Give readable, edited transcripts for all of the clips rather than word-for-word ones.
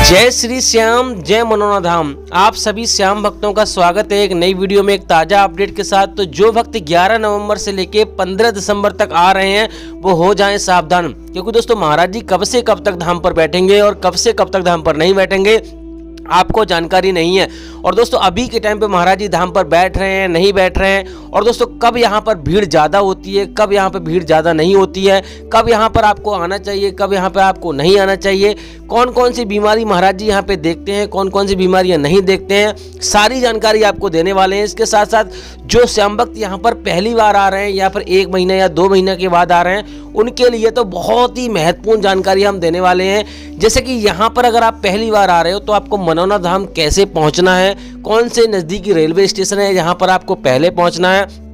जय श्री श्याम, जय मनोना धाम। आप सभी श्याम भक्तों का स्वागत है एक नई वीडियो में एक ताजा अपडेट के साथ। तो जो भक्त 11 नवंबर से लेके 15 दिसंबर तक आ रहे हैं वो हो जाएं सावधान, क्योंकि दोस्तों महाराज जी कब से कब तक धाम पर बैठेंगे और कब से कब तक धाम पर नहीं बैठेंगे आपको जानकारी नहीं है। और दोस्तों अभी के टाइम पे महाराज जी धाम पर बैठ रहे हैं, नहीं बैठ रहे हैं, और दोस्तों कब यहाँ पर भीड़ ज़्यादा होती है, कब यहाँ पर भीड़ ज़्यादा नहीं होती है, कब यहाँ पर आपको आना चाहिए, कब यहाँ पर आपको नहीं आना चाहिए, कौन कौन सी बीमारी महाराज जी यहाँ पे देखते हैं, कौन कौन सी बीमारियाँ नहीं देखते हैं, सारी जानकारी आपको देने वाले हैं। इसके साथ साथ जो श्याम भक्त यहाँ पर पहली बार आ रहे हैं या फिर 1 महीना या 2 महीने के बाद आ रहे हैं उनके लिए तो बहुत ही महत्वपूर्ण जानकारी हम देने वाले हैं। जैसे कि यहाँ पर अगर आप पहली बार आ रहे हो तो आपको मनोना धाम कैसे पहुँचना है, कौन से नज़दीकी रेलवे स्टेशन है जहाँ पर आपको पहले पहुँचना है,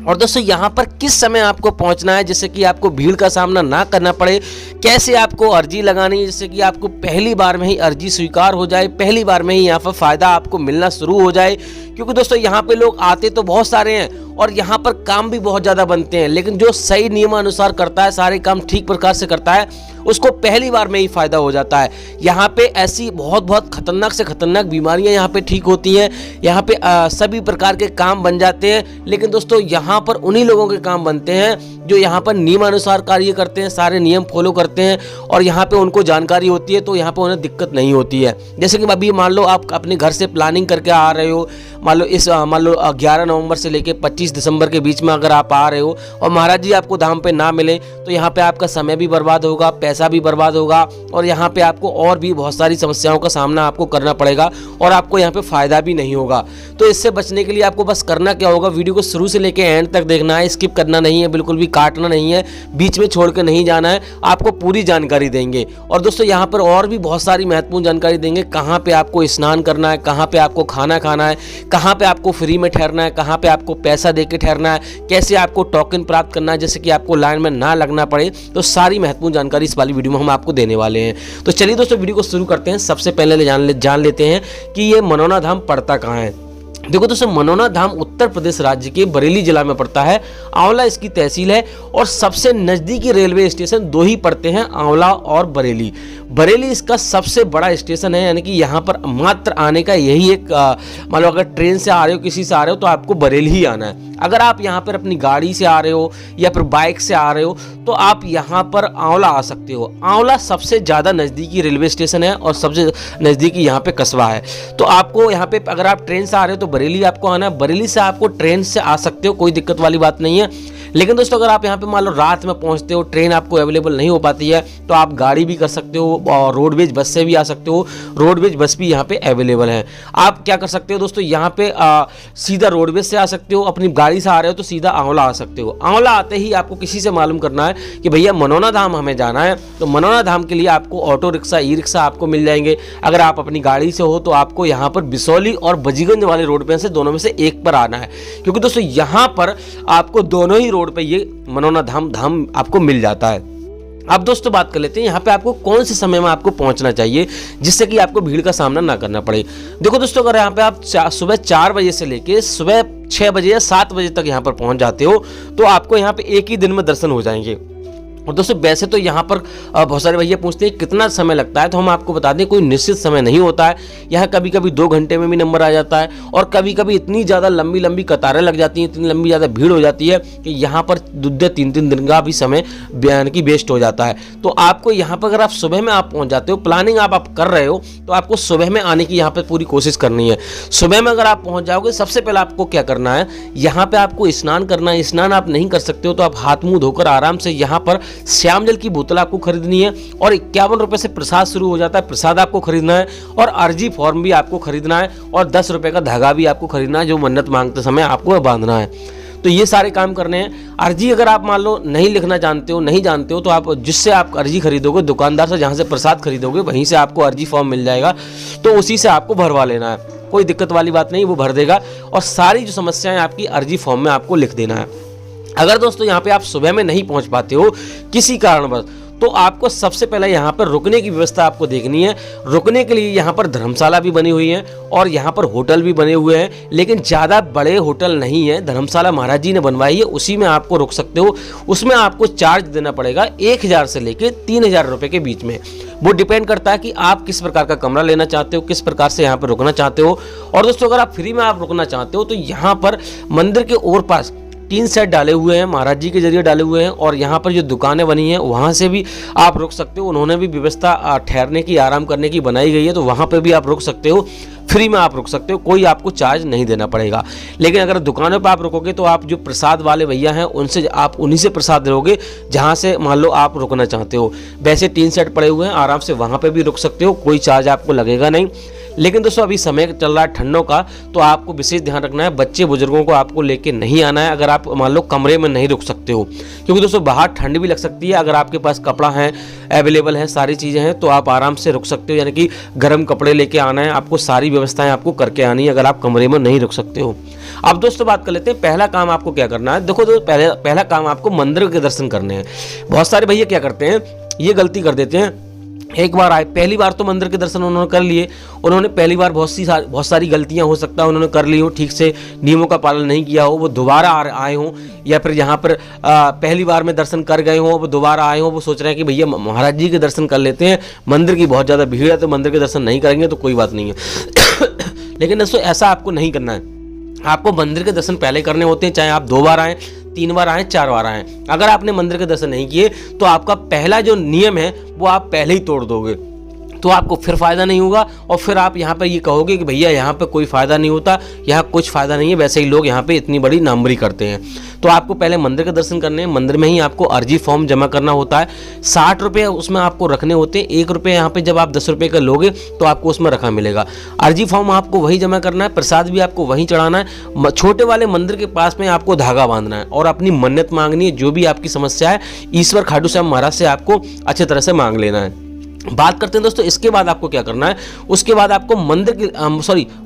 और दोस्तों यहाँ पर किस समय आपको पहुंचना है जिससे कि आपको भीड़ का सामना ना करना पड़े, कैसे आपको अर्जी लगानी है जिससे कि आपको पहली बार में ही अर्जी स्वीकार हो जाए, पहली बार में ही यहाँ पर फ़ायदा आपको मिलना शुरू हो जाए। क्योंकि दोस्तों यहाँ पे लोग आते तो बहुत सारे हैं और यहाँ पर काम भी बहुत ज़्यादा बनते हैं, लेकिन जो सही नियमानुसार करता है, सारे काम ठीक प्रकार से करता है, उसको पहली बार में ही फ़ायदा हो जाता है। यहाँ पे ऐसी बहुत खतरनाक से खतरनाक बीमारियाँ यहाँ पे ठीक होती हैं, यहाँ पे सभी प्रकार के काम बन जाते हैं। लेकिन दोस्तों यहाँ पर उन्हीं लोगों के काम बनते हैं जो यहाँ पर नियमानुसार कार्य करते हैं, सारे नियम फॉलो करते हैं और यहाँ पे उनको जानकारी होती है, तो यहाँ पे उन्हें दिक्कत नहीं होती है। जैसे कि अभी मान लो आप अपने घर से प्लानिंग करके आ रहे हो, मान लो 11 नवंबर से लेके 25 दिसंबर के बीच में अगर आप आ रहे हो और महाराज जी आपको धाम पे ना मिले तो यहाँ पे आपका समय भी बर्बाद होगा, पैसा भी बर्बाद होगा, और यहाँ पे आपको और भी बहुत सारी समस्याओं का सामना आपको करना पड़ेगा और आपको यहाँ पे फ़ायदा भी नहीं होगा। तो इससे बचने के लिए आपको बस करना क्या होगा, वीडियो को शुरू से लेके एंड तक देखना है, स्किप करना नहीं है, बिल्कुल भी काटना नहीं है, बीच में छोड़ के नहीं जाना है, आपको पूरी जानकारी देंगे। और दोस्तों यहाँ पर और भी बहुत सारी महत्वपूर्ण जानकारी देंगे, कहाँ पे आपको स्नान करना है, कहाँ पे आपको खाना खाना है, कहाँ पे आपको फ्री में ठहरना है, कहाँ पे आपको पैसा दे के ठहरना है, कैसे आपको टोकन प्राप्त करना है जिससे कि आपको लाइन में ना लगना पड़े। तो सारी महत्वपूर्ण जानकारी इस वाली वीडियो में हम आपको देने वाले हैं। तो चलिए दोस्तों वीडियो को शुरू करते हैं। सबसे पहले जान लेते हैं कि ये मनोना धाम पड़ता कहाँ है। देखो दोस्तों मनोना धाम उत्तर प्रदेश राज्य के बरेली जिला में पड़ता है। आंवला इसकी तहसील है और सबसे नज़दीकी रेलवे स्टेशन 2 ही पड़ते हैं, आंवला और बरेली। बरेली इसका सबसे बड़ा स्टेशन है, यानी कि यहाँ पर मात्र आने का यही एक मान लो अगर ट्रेन से आ रहे हो, किसी से आ रहे हो तो आपको बरेली ही आना है। अगर आप यहाँ पर अपनी गाड़ी से आ रहे हो या फिर बाइक से आ रहे हो तो आप यहाँ पर आंवला आ सकते हो। आंवला सबसे ज़्यादा नज़दीकी रेलवे स्टेशन है और सबसे नज़दीकी यहाँ पे कस्बा है। तो आपको यहाँ पे अगर आप ट्रेन से आ रहे हो तो बरेली आपको आना है, बरेली से आपको ट्रेन से आ सकते हो, कोई दिक्कत वाली बात नहीं है। लेकिन दोस्तों अगर आप यहाँ पे मान लो रात में पहुँचते हो, ट्रेन आपको अवेलेबल नहीं हो पाती है, तो आप गाड़ी भी कर सकते हो और रोडवेज बस से भी आ सकते हो। रोडवेज बस भी यहाँ पे अवेलेबल है। आप क्या कर सकते हो दोस्तों, यहाँ पे सीधा रोडवेज से आ सकते हो, अपनी गाड़ी से आ रहे हो तो सीधा आंवला आ सकते हो। आंवला आते ही आपको किसी से मालूम करना है कि भैया मनोना धाम हमें जाना है, तो मनोना धाम के लिए आपको ऑटो रिक्शा, ई रिक्शा आपको मिल जाएंगे। अगर आप अपनी गाड़ी से हो तो आपको यहाँ पर बिसौली और बजीगंज वाले रोड पे से दोनों में से एक पर आना है, क्योंकि दोस्तों यहाँ पर आपको दोनों ही रोड पे ये मनोना धाम आपको मिल जाता है। अब दोस्तों बात कर लेते हैं यहाँ पे आपको कौन से समय में आपको पहुंचना चाहिए जिससे कि आपको भीड़ का सामना ना करना पड़े। देखो दोस्तों अगर यहाँ पे आप सुबह 4 बजे से लेके सुबह 6 बजे या 7 बजे तक यहाँ पर पहुंच जाते हो तो आपको यहाँ पे एक ही दिन में दर्शन हो जाएंगे। और दोस्तों वैसे तो यहाँ पर बहुत सारे भैया पूछते हैं कितना समय लगता है, तो हम आपको बता दें कोई निश्चित समय नहीं होता है। यहाँ कभी कभी 2 घंटे में भी नंबर आ जाता है और कभी कभी इतनी ज़्यादा लंबी कतारें लग जाती हैं, इतनी लंबी ज़्यादा भीड़ हो जाती है कि यहाँ पर 2-3 दिन का भी समय बयान की वेस्ट हो जाता है। तो आपको यहाँ पर अगर आप सुबह में आप पहुँच जाते हो, प्लानिंग आप कर रहे हो, तो आपको सुबह में आने की यहाँ पर पूरी कोशिश करनी है। सुबह में अगर आप पहुँच जाओगे, सबसे पहले आपको क्या करना है, यहाँ पर आपको स्नान करना है। स्नान आप नहीं कर सकते हो तो आप हाथ मुँह धोकर आराम से यहाँ पर श्याम जल की बोतल आपको खरीदनी है और 51 रुपए से प्रसाद शुरू हो जाता है, प्रसाद आपको खरीदना है और अर्जी फॉर्म भी आपको खरीदना है और 10 रुपए का धागा भी आपको खरीदना है जो मन्नत मांगते समय आपको बांधना है। तो ये सारे काम करने हैं। अर्जी अगर आप मान लो नहीं लिखना जानते हो, नहीं जानते हो, तो आप जिससे आप अर्जी खरीदोगे, दुकानदार से जहाँ से प्रसाद खरीदोगे वहीं से आपको अर्जी फॉर्म मिल जाएगा, तो उसी से आपको भरवा लेना है। कोई दिक्कत वाली बात नहीं, वो भर देगा और सारी जो समस्याएं आपकी अर्जी फॉर्म में आपको लिख देना है। अगर दोस्तों यहाँ पे आप सुबह में नहीं पहुँच पाते हो किसी कारणवश, तो आपको सबसे पहले यहाँ पर रुकने की व्यवस्था आपको देखनी है। रुकने के लिए यहाँ पर धर्मशाला भी बनी हुई है और यहाँ पर होटल भी बने हुए हैं, लेकिन ज़्यादा बड़े होटल नहीं है। धर्मशाला महाराज जी ने बनवाई है, उसी में आपको रुक सकते हो। उसमें आपको चार्ज देना पड़ेगा 1000 से लेके 3000 रुपये के बीच में। वो डिपेंड करता है कि आप किस प्रकार का कमरा लेना चाहते हो, किस प्रकार से यहाँ पर रुकना चाहते हो। और दोस्तों अगर आप फ्री में आप रुकना चाहते हो तो यहाँ पर मंदिर के और पास 3 सेट डाले हुए हैं, महाराज जी के जरिए डाले हुए हैं, और यहाँ पर जो दुकानें बनी हैं वहाँ से भी आप रुक सकते हो। उन्होंने भी व्यवस्था ठहरने की, आराम करने की बनाई गई है, तो वहाँ पर भी आप रुक सकते हो। फ्री में आप रुक सकते हो, कोई आपको चार्ज नहीं देना पड़ेगा। लेकिन अगर दुकानों पर आप रुकोगे तो आप जो प्रसाद वाले भैया हैं उनसे आप उन्हीं से प्रसाद लोगे जहाँ से मान लो आप रुकना चाहते हो। वैसे 3 सेट पड़े हुए हैं, आराम से वहाँ पे भी रुक सकते हो, कोई चार्ज आपको लगेगा नहीं। लेकिन दोस्तों अभी समय चल रहा है ठंडों का, तो आपको विशेष ध्यान रखना है, बच्चे बुजुर्गों को आपको लेके नहीं आना है अगर आप मान लो कमरे में नहीं रुक सकते हो, क्योंकि दोस्तों बाहर ठंड भी लग सकती है। अगर आपके पास कपड़ा है, अवेलेबल है, सारी चीज़ें हैं, तो आप आराम से रुक सकते हो। यानी कि गर्म कपड़े लेके आना है, आपको सारी व्यवस्थाएं आपको करके आनी है अगर आप कमरे में नहीं रुक सकते हो। अब दोस्तों बात कर लेते हैं, पहला काम आपको क्या करना है। देखो दोस्तों पहला काम आपको मंदिर के दर्शन करने हैं। बहुत सारे भैया क्या करते हैं, ये गलती कर देते हैं, एक बार आए, पहली बार तो मंदिर के दर्शन उन्होंने कर लिए, उन्होंने पहली बार बहुत सारी गलतियां हो सकता है उन्होंने कर ली हो, ठीक से नियमों का पालन नहीं किया हो, वो दोबारा आए हों, या फिर यहाँ पर पहली बार में दर्शन कर गए हों, वो दोबारा आए हों, वो सोच रहे हैं कि भैया महाराज जी के दर्शन कर लेते हैं, मंदिर की बहुत ज़्यादा भीड़ है तो मंदिर के दर्शन नहीं करेंगे तो कोई बात नहीं है। लेकिन दोस्तों ऐसा आपको नहीं करना है, आपको मंदिर के दर्शन पहले करने होते हैं, चाहे आप 2 बार आएँ, 3 बार आए, 4 बार आए। अगर आपने मंदिर के दर्शन नहीं किए तो आपका पहला जो नियम है वो आप पहले ही तोड़ दोगे, तो आपको फिर फ़ायदा नहीं होगा। और फिर आप यहाँ पे ये कहोगे कि भैया यहाँ पे कोई फ़ायदा नहीं होता, यहाँ कुछ फ़ायदा नहीं है, वैसे ही लोग यहाँ पे इतनी बड़ी नामवरी करते हैं। तो आपको पहले मंदिर के दर्शन करने हैं। मंदिर में ही आपको अर्जी फॉर्म जमा करना होता है, 60 रुपये उसमें आपको रखने होते हैं। 1 रुपये यहाँ पे जब आप 10 रुपये का लोगे तो आपको उसमें रखा मिलेगा। अर्जी फॉर्म आपको वही जमा करना है, प्रसाद भी आपको वहीं चढ़ाना है। छोटे वाले मंदिर के पास में आपको धागा बांधना है और अपनी मन्नत मांगनी है, जो भी आपकी समस्या है ईश्वर खाटू श्याम महाराज से आपको अच्छे तरह से मांग लेना है। बात करते हैं दोस्तों इसके बाद आपको क्या करना है। उसके बाद आपको मंदिर की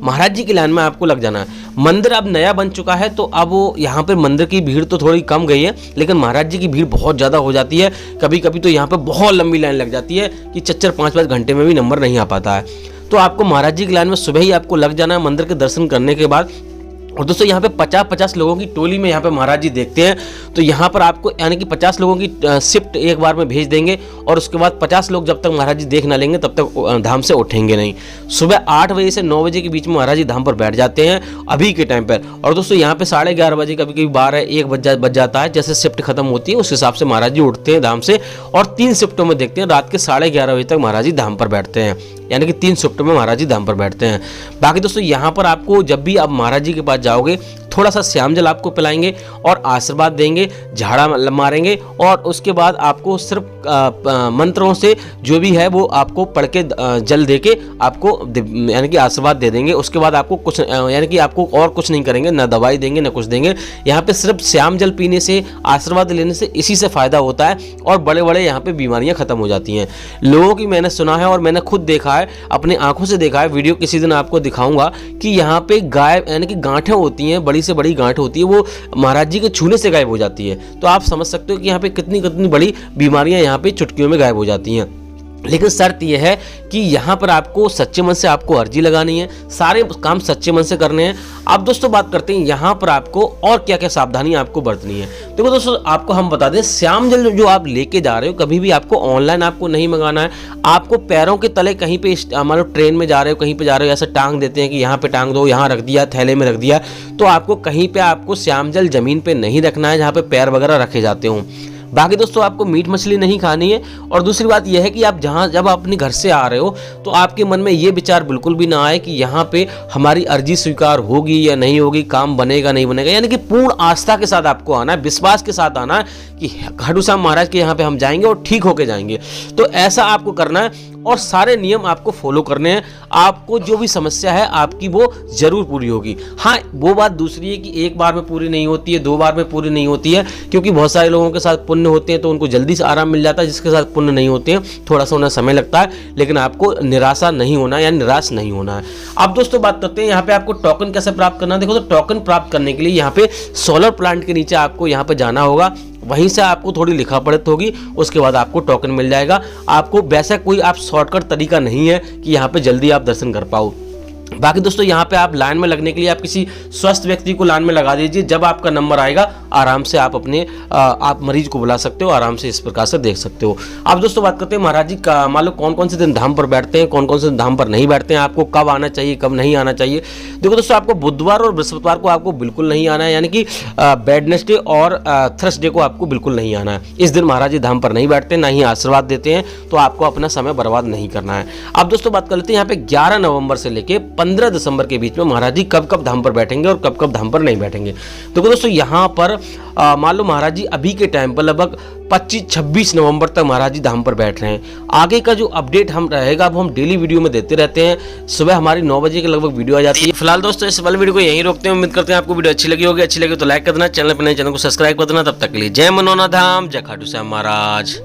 महाराज जी की लाइन में आपको लग जाना है। मंदिर अब नया बन चुका है, तो अब वो यहाँ पर मंदिर की भीड़ तो थोड़ी कम गई है, लेकिन महाराज जी की भीड़ बहुत ज़्यादा हो जाती है। कभी कभी तो यहाँ पर बहुत लंबी लाइन लग जाती है कि 4-5 घंटे में भी नंबर नहीं आ पाता है। तो आपको महाराज जी की लाइन में सुबह ही आपको लग जाना है मंदिर के दर्शन करने के बाद। और दोस्तों यहाँ पे 50-50 लोगों की टोली में यहाँ पे महाराज जी देखते हैं, तो यहाँ पर आपको यानी कि 50 लोगों की शिफ्ट एक बार में भेज देंगे, और उसके बाद 50 लोग जब तक महाराज जी देख ना लेंगे तब तक धाम से उठेंगे नहीं। सुबह 8 बजे से 9 बजे के बीच में महाराज जी धाम पर बैठ जाते हैं अभी के टाइम पर। और दोस्तों यहाँ पे 11:30 बजे, कभी कभी 12-1 बज जाता है, जैसे शिफ्ट खत्म होती है उस हिसाब से महाराज जी उठते हैं धाम से, और 3 शिफ्टों में देखते हैं, रात के 11:30 बजे तक महाराज जी धाम पर बैठते हैं, यानी कि 3 शिफ्टों में महाराज जी धाम पर बैठते हैं। बाकी दोस्तों यहाँ पर आपको जब भी आप महाराज जी के पास जाओगे थोड़ा सा श्याम जल आपको पिलाएंगे और आशीर्वाद देंगे, झाड़ा मारेंगे, और उसके बाद आपको सिर्फ मंत्रों से जो भी है वो आपको पढ़ के जल दे के आपको यानी कि आशीर्वाद दे देंगे। उसके बाद आपको कुछ यानी कि आपको और कुछ नहीं करेंगे, ना दवाई देंगे ना कुछ देंगे। यहाँ पे सिर्फ श्याम जल पीने से, आशीर्वाद लेने से, इसी से फ़ायदा होता है और बड़े बड़े यहाँ पे बीमारियाँ खत्म हो जाती हैं। लोगों की मैंने सुना है और मैंने खुद देखा है, अपनी आंखों से देखा है। वीडियो किसी दिन आपको दिखाऊंगा कि यहाँ पे गाय यानी कि गांठें होती हैं, बड़ी से बड़ी गांठ होती है, वो महाराज जी के छूने से गायब हो जाती है। तो आप समझ सकते हो कि यहाँ पे कितनी कितनी बड़ी बीमारियां यहाँ पे चुटकियों में गायब हो जाती हैं। लेकिन शर्त यह है कि यहाँ पर आपको सच्चे मन से आपको अर्जी लगानी है, सारे काम सच्चे मन से करने हैं। अब दोस्तों बात करते हैं यहाँ पर आपको और क्या क्या सावधानी आपको बरतनी है। देखो दोस्तों आपको हम बता दें, श्याम जल जो आप लेके जा रहे हो कभी भी आपको ऑनलाइन आपको नहीं मंगाना है। आपको पैरों के तले कहीं पे मान लो ट्रेन में जा रहे हो, कहीं पे जा रहे हो, ऐसा टांग देते हैं कि यहाँ पे टांग दो, यहाँ रख दिया, थैले में रख दिया, तो आपको कहीं पे आपको श्याम जल जमीन पे नहीं रखना है जहाँ पे पैर वगैरह रखे जाते हों। बाकी दोस्तों आपको मीट मछली नहीं खानी है। और दूसरी बात यह है कि आप जब आप अपने घर से आ रहे हो तो आपके मन में ये विचार बिल्कुल भी ना आए कि यहाँ पे हमारी अर्जी स्वीकार होगी या नहीं होगी, काम बनेगा नहीं बनेगा। यानी कि पूर्ण आस्था के साथ आपको आना है, विश्वास के साथ आना है कि खाटू श्याम महाराज के यहाँ पे हम जाएंगे और ठीक होके जाएंगे। तो ऐसा आपको करना है और सारे नियम आपको फॉलो करने हैं। आपको जो भी समस्या है आपकी वो जरूर पूरी होगी। हाँ, वो बात दूसरी है कि एक बार में पूरी नहीं होती है, 2 बार में पूरी नहीं होती है, क्योंकि बहुत सारे लोगों के साथ पुण्य होते हैं तो उनको जल्दी से आराम मिल जाता है, जिसके साथ पुण्य नहीं होते हैं थोड़ा सा उन्हें समय लगता है। लेकिन आपको निराशा नहीं होना या निराश नहीं होना है। अब दोस्तों बात करते हैं यहाँ पे आपको टोकन कैसे प्राप्त करना है। देखो तो टोकन प्राप्त करने के लिए यहाँ पे सोलर प्लांट के नीचे आपको यहाँ पे जाना होगा। वहीं से आपको थोड़ी लिखा पढ़त होगी, उसके बाद आपको टोकन मिल जाएगा। आपको वैसा कोई आप शॉर्टकट तरीका नहीं है कि यहाँ पे जल्दी आप दर्शन कर पाओ। बाकी दोस्तों यहाँ पे आप लाइन में लगने के लिए आप किसी स्वस्थ व्यक्ति को लाइन में लगा दीजिए। जब आपका नंबर आएगा आराम से आप अपने आप मरीज को बुला सकते हो, आराम से इस प्रकार से देख सकते हो। अब दोस्तों बात करते हैं महाराज जी का मान लो कौन कौन से दिन धाम पर बैठते हैं, कौन कौन से दिन धाम पर नहीं बैठते हैं, आपको कब आना चाहिए कब नहीं आना चाहिए। देखो दोस्तों, आपको बुधवार और बृहस्पतिवार को आपको बिल्कुल नहीं आना है, यानी कि वेडनेसडे और थर्सडे को आपको बिल्कुल नहीं आना है। इस दिन महाराज जी धाम पर नहीं बैठते, ना ही आशीर्वाद देते हैं, तो आपको अपना समय बर्बाद नहीं करना है। अब दोस्तों बात कर लेते हैं यहाँ पे 11 नवंबर से लेके 15 दिसंबर के बीच में महाराज जी कब कब धाम पर बैठेंगे और कब कब धाम पर नहीं बैठेंगे। तो दोस्तों यहाँ पर मान लो महाराज जी अभी के टाइम पर लगभग 25-26 नवंबर तक महाराज जी धाम पर बैठ रहे हैं। आगे का जो अपडेट हम रहेगा वो हम डेली वीडियो में देते रहते हैं। सुबह हमारी 9 बजे के लगभग वीडियो आ जाती है। फिलहाल दोस्तों इस वाले वीडियो को यहीं रोकते हैं। उम्मीद करते हैं आपको वीडियो अच्छी लगी होगी। अच्छी लगी तो लाइक कर देना, चैनल पर नए चैनल को सब्सक्राइब कर देना। तब तक के लिए जय मनोना धाम, जय खाटू श्याम महाराज।